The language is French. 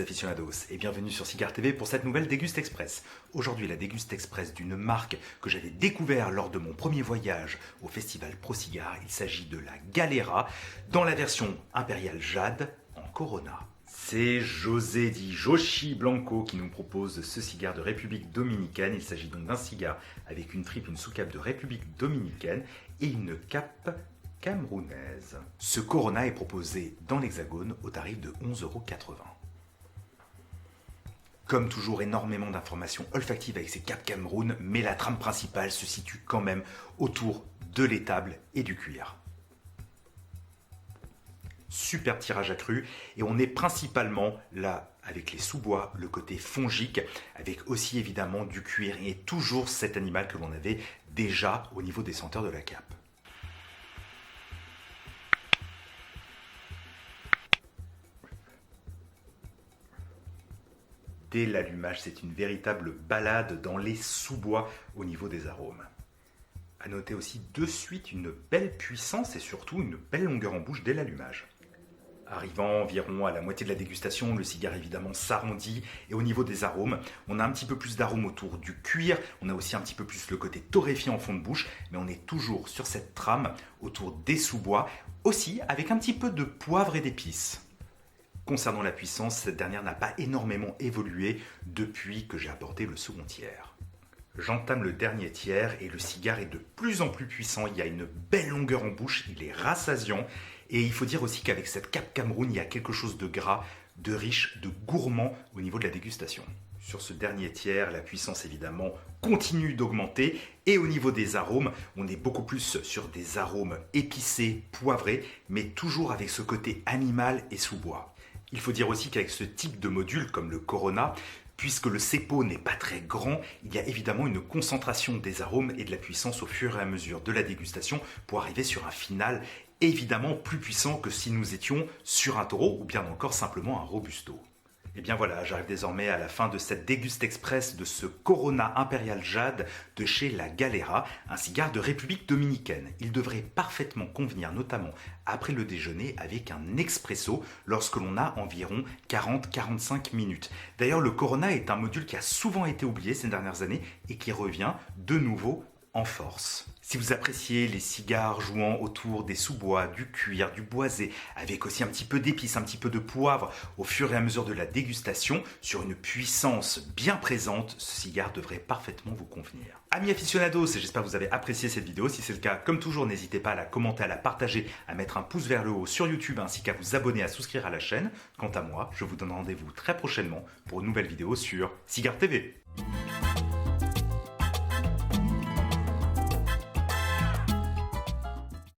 aficionados et bienvenue sur Cigare TV pour cette nouvelle Déguste Express. Aujourd'hui la Déguste Express d'une marque que j'avais découvert lors de mon premier voyage au festival Pro Cigar. Il s'agit de la Galera dans la version Impérial Jade en Corona. C'est José Di Joshi Blanco qui nous propose ce cigare de République Dominicaine. Il s'agit donc d'un cigare avec une triple, une sous-cape de République Dominicaine et une cape camerounaise. Ce Corona est proposé dans l'Hexagone au tarif de 11,80 €. Comme toujours, énormément d'informations olfactives avec ces capes Cameroun, mais la trame principale se situe quand même autour de l'étable et du cuir. Super tirage accru et on est principalement là avec les sous-bois, le côté fongique, avec aussi évidemment du cuir et toujours cet animal que l'on avait déjà au niveau des senteurs de la cape. Dès l'allumage, c'est une véritable balade dans les sous-bois au niveau des arômes. A noter aussi de suite une belle puissance et surtout une belle longueur en bouche dès l'allumage. Arrivant environ à la moitié de la dégustation, le cigare évidemment s'arrondit et au niveau des arômes, on a un petit peu plus d'arômes autour du cuir, on a aussi un petit peu plus le côté torréfié en fond de bouche, mais on est toujours sur cette trame autour des sous-bois, aussi avec un petit peu de poivre et d'épices. Concernant la puissance, cette dernière n'a pas énormément évolué depuis que j'ai abordé le second tiers. J'entame le dernier tiers et le cigare est de plus en plus puissant, il y a une belle longueur en bouche, il est rassasiant et il faut dire aussi qu'avec cette cape Cameroun, il y a quelque chose de gras, de riche, de gourmand au niveau de la dégustation. Sur ce dernier tiers, la puissance évidemment continue d'augmenter et au niveau des arômes, on est beaucoup plus sur des arômes épicés, poivrés, mais toujours avec ce côté animal et sous-bois. Il faut dire aussi qu'avec ce type de module comme le Corona, puisque le cepo n'est pas très grand, il y a évidemment une concentration des arômes et de la puissance au fur et à mesure de la dégustation pour arriver sur un final évidemment plus puissant que si nous étions sur un taureau ou bien encore simplement un robusto. Et bien voilà, j'arrive désormais à la fin de cette Déguste Express de ce Corona Impérial Jade de chez la Galera, un cigare de République Dominicaine. Il devrait parfaitement convenir notamment après le déjeuner avec un expresso lorsque l'on a environ 40-45 minutes. D'ailleurs, le Corona est un module qui a souvent été oublié ces dernières années et qui revient de nouveau en force. Si vous appréciez les cigares jouant autour des sous-bois, du cuir, du boisé, avec aussi un petit peu d'épices, un petit peu de poivre au fur et à mesure de la dégustation, sur une puissance bien présente, ce cigare devrait parfaitement vous convenir. Amis aficionados, j'espère que vous avez apprécié cette vidéo. Si c'est le cas, comme toujours, n'hésitez pas à la commenter, à la partager, à mettre un pouce vers le haut sur YouTube, ainsi qu'à vous abonner, à souscrire à la chaîne. Quant à moi, je vous donne rendez-vous très prochainement pour une nouvelle vidéo sur Cigare TV.